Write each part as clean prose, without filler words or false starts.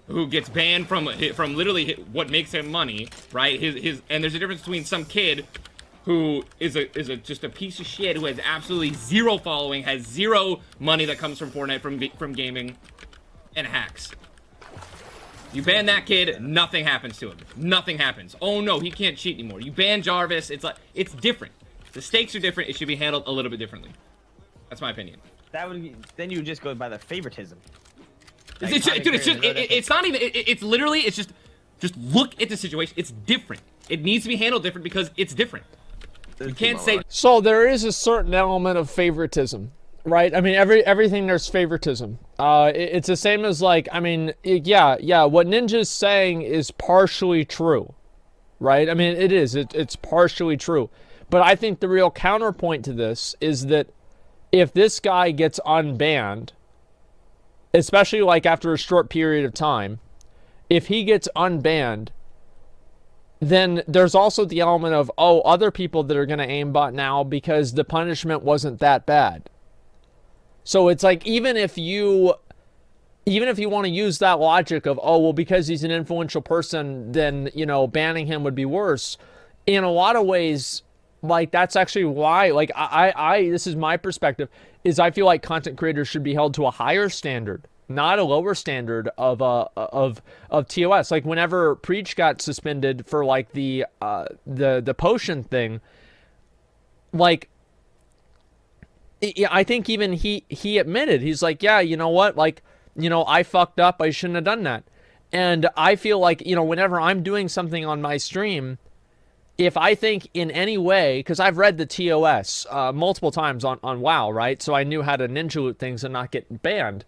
who gets banned from literally what makes him money, right? And there's a difference between some kid who is just a piece of shit who has absolutely zero following, has zero money that comes from Fortnite, from gaming, and hacks. You ban that kid, nothing happens to him. Nothing happens. Oh no, he can't cheat anymore. You ban Jarvis, it's different. The stakes are different. It should be handled a little bit differently. That's my opinion. Then you just go by the favoritism. Like, it's not even. It's literally. It's just look at the situation. It's different. It needs to be handled different because it's different. You can't say. So there is a certain element of favoritism, right? I mean, everything there's favoritism. It's the same as like, I mean, yeah. What Ninja's saying is partially true, right? I mean, it is. It's partially true, but I think the real counterpoint to this is that if this guy gets unbanned, especially like after a short period of time, if he gets unbanned, then there's also the element of, oh, other people that are going to aimbot now because the punishment wasn't that bad. So it's like, even if you want to use that logic of, oh, well, because he's an influential person, then, you know, banning him would be worse. In a lot of ways, like, that's actually why, like, I this is my perspective, is I feel like content creators should be held to a higher standard, not a lower standard of TOS. Like, whenever Preach got suspended for like the potion thing, like, I think even he admitted, he's like, yeah, you know what, like, you know, I fucked up, I shouldn't have done that. And I feel like, you know, whenever I'm doing something on my stream, if I think in any way, because I've read the TOS multiple times on WoW, right? So I knew how to ninja loot things and not get banned.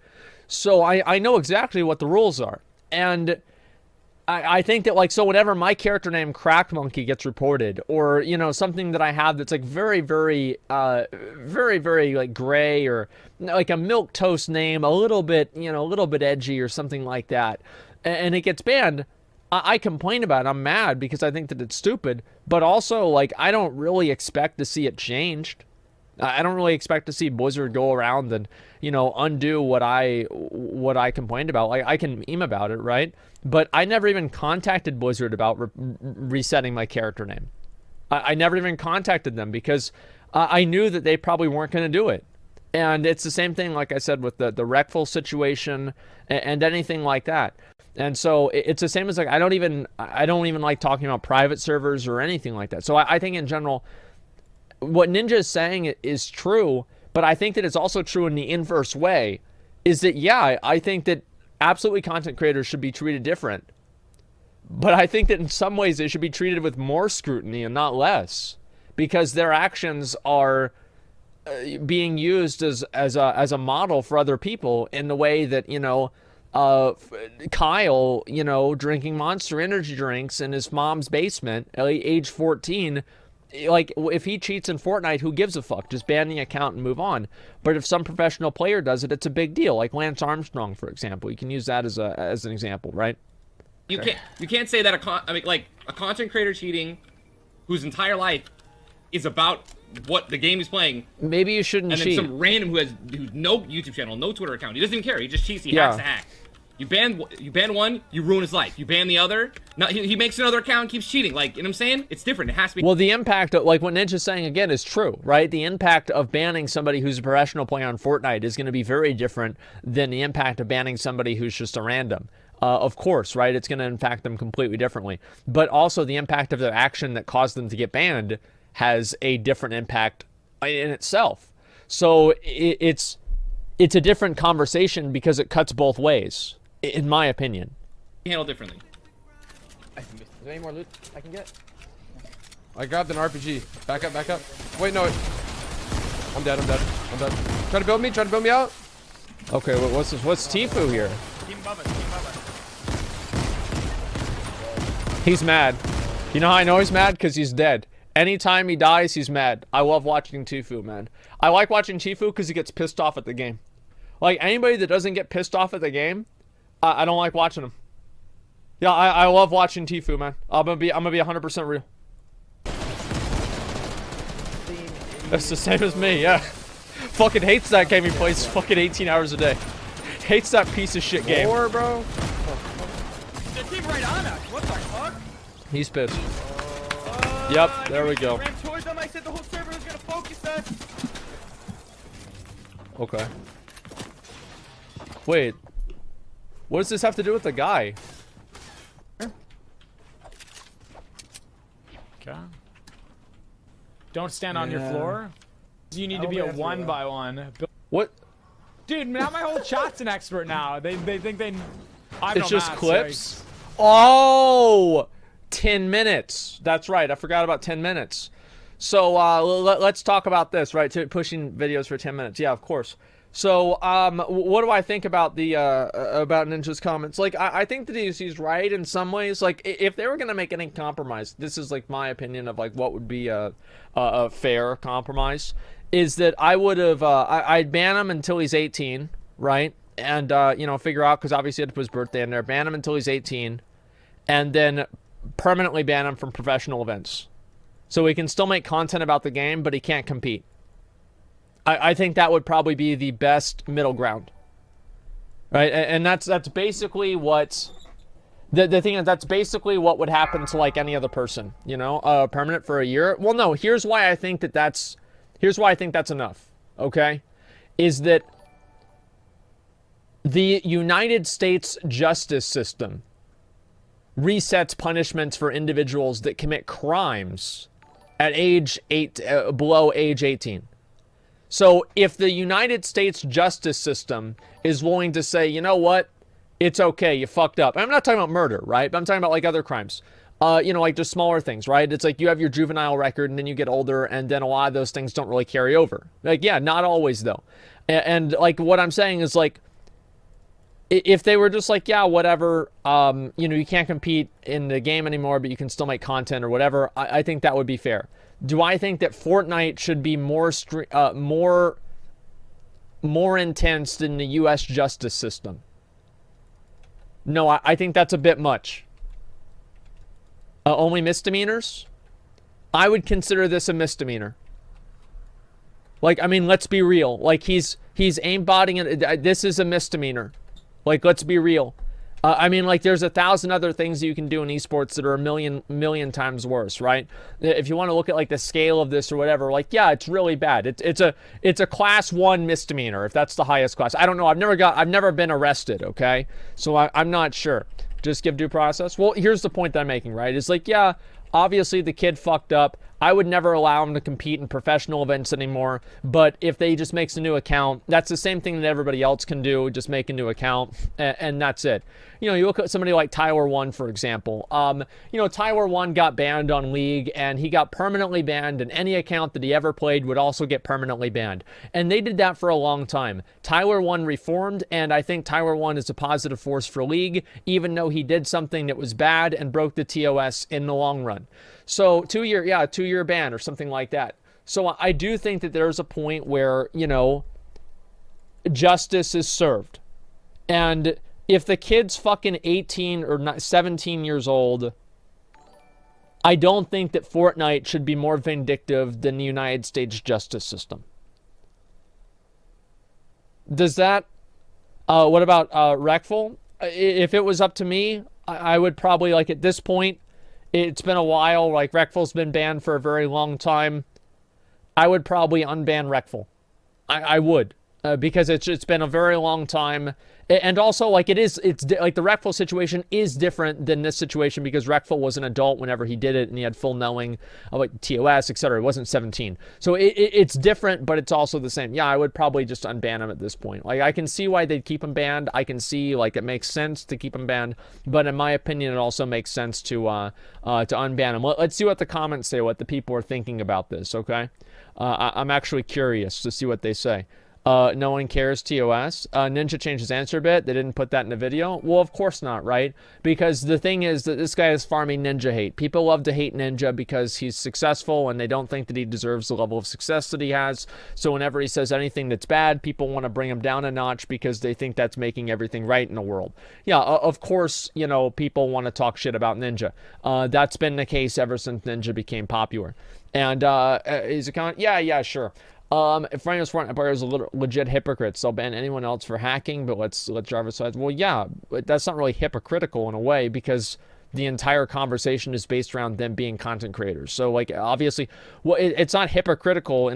So I know exactly what the rules are. And I think that, like, so whenever my character name Crack Monkey gets reported, or, you know, something that I have that's like very, very like gray, or like a milk toast name, a little bit, you know, a little bit edgy or something like that, and it gets banned, I complain about it. I'm mad because I think that it's stupid, but also, like, I don't really expect to see it changed. I don't really expect to see Blizzard go around and, you know, undo what I complained about. Like, I can meme about it, right? But I never even contacted Blizzard about resetting my character name. I never even contacted them because I knew that they probably weren't going to do it. And it's the same thing, like I said, with the Wreckful situation and anything like that. And so it's the same as, like, I don't even like talking about private servers or anything like that. So I think in general, what Ninja is saying is true, but I think that it's also true in the inverse way, is that, yeah, I think that absolutely content creators should be treated different. But I think that in some ways they should be treated with more scrutiny and not less, because their actions are being used as a model for other people in the way that, you know, Kyle, you know, drinking Monster Energy drinks in his mom's basement at age 14. Like, if he cheats in Fortnite, who gives a fuck? Just ban the account and move on. But if some professional player does it, it's a big deal. Like Lance Armstrong, for example. You can use that as an example, right? You can't say that a content creator cheating, whose entire life is about what the game is playing. Maybe you shouldn't cheat. And then some random who's no YouTube channel, no Twitter account. He doesn't even care. He just cheats. He hacks to hack. You ban one, you ruin his life. You ban the other, he makes another account and keeps cheating. Like, you know what I'm saying? It's different. It has to be. Well, the impact of, like what Ninja's saying again, is true, right? The impact of banning somebody who's a professional player on Fortnite is going to be very different than the impact of banning somebody who's just a random. Of course, right? It's going to impact them completely differently. But also the impact of their action that caused them to get banned has a different impact in itself. So it's a different conversation because it cuts both ways, in my opinion. Handle differently. Is there any more loot I can get? I grabbed an RPG. Back up, back up. Wait, no. I'm dead, I'm dead. Try to build me out. Okay, what's Tfue here? Team Bubba. He's mad. You know how I know he's mad? Because he's dead. Anytime he dies, he's mad. I love watching Tfue, man. I like watching Tfue because he gets pissed off at the game. Like, anybody that doesn't get pissed off at the game, I don't like watching him. Yeah, I love watching Tfue, man. I'm gonna be 100% real. That's the same as me, yeah. Fucking hates that game he plays fucking 18 hours a day. Hates that piece of shit game. More, bro. They came right on us. What the fuck? He's pissed. Yep, there we go. Ran towards them. I said the whole server was gonna focus us. Okay. Wait. What does this have to do with the guy? Okay. Don't stand on your floor. You need to be a 1-by-1. What? Dude, now my whole chat's an expert now. They think they. It's just clips? Oh! 10 minutes. That's right. I forgot about 10 minutes. So let's talk about this, right? Pushing videos for 10 minutes. Yeah, of course. So what do I think about the about Ninja's comments? Like, I think that he's right in some ways. Like, if they were gonna make any compromise, this is like my opinion of like what would be a fair compromise, is that I would have I'd ban him until he's 18, right? And you know, figure out, because obviously he had to put his birthday in there. Ban him until he's 18, and then permanently ban him from professional events, so he can still make content about the game, but he can't compete. I think that would probably be the best middle ground, right? And that's basically what the thing is. That's basically what would happen to like any other person, you know, permanent for a year. Well, no. Here's why I think that's enough. Okay, is that the United States justice system resets punishments for individuals that commit crimes at below age 18. So if the United States justice system is willing to say, you know what, it's okay, you fucked up. I'm not talking about murder, right? But I'm talking about like other crimes. You know, like just smaller things, right? It's like you have your juvenile record and then you get older and then a lot of those things don't really carry over. Like, yeah, not always though. And like what I'm saying is like, if they were just like, yeah, whatever, you know, you can't compete in the game anymore, but you can still make content or whatever, I think that would be fair. Do I think that Fortnite should be more intense than the U.S. justice system? No, I think that's a bit much. Only misdemeanors? I would consider this a misdemeanor. Like, I mean, let's be real. Like, he's aimbotting it. This is a misdemeanor. Like, let's be real. I mean, like, there's 1,000 other things that you can do in esports that are a million times worse, right? If you want to look at like the scale of this or whatever, like, yeah, it's really bad. It's a class 1 misdemeanor, if that's the highest class. I don't know. I've never been arrested. Okay, so I'm not sure. Just give due process. Well, here's the point that I'm making, right? It's like, yeah, obviously the kid fucked up. I would never allow him to compete in professional events anymore. But if they just makes a new account, that's the same thing that everybody else can do. Just make a new account, and that's it. You know, you look at somebody like Tyler1, for example. You know, Tyler1 got banned on League, and he got permanently banned, and any account that he ever played would also get permanently banned. And they did that for a long time. Tyler1 reformed, and I think Tyler1 is a positive force for League, even though he did something that was bad and broke the TOS in the long run. So 2-year ban or something like that. So I do think that there's a point where, you know, justice is served. And if the kid's fucking 18 or 17 years old, I don't think that Fortnite should be more vindictive than the United States justice system. Does that, what about Wreckful? If it was up to me, I would probably, like, at this point, it's been a while, like Wreckful's been banned for a very long time, I would probably unban Wreckful. I would. Because it's been a very long time, and also like it's like the Wreckful situation is different than this situation because Wreckful was an adult whenever he did it, and he had full knowing of like TOS, etc. It wasn't 17, so it's different, but it's also the same. Yeah, I would probably just unban him at this point. Like, I can see why they'd keep him banned. I can see like it makes sense to keep him banned, but in my opinion, it also makes sense to unban him. Let's see what the comments say, what the people are thinking about this. Okay, I'm actually curious to see what they say. No one cares, TOS. Ninja changed his answer a bit. They didn't put that in the video. Well, of course not, right? Because the thing is that this guy is farming Ninja hate. People love to hate Ninja because he's successful and they don't think that he deserves the level of success that he has. So whenever he says anything that's bad, people want to bring him down a notch because they think that's making everything right in the world. Yeah, of course, you know, people want to talk shit about Ninja. That's been the case ever since Ninja became popular. And his account, yeah, sure. Franco's Front Empire is a legit hypocrite. They'll ban anyone else for hacking, but let's let Jarvis side. Well, yeah, but that's not really hypocritical in a way because the entire conversation is based around them being content creators. So, like, obviously, well, it's not hypocritical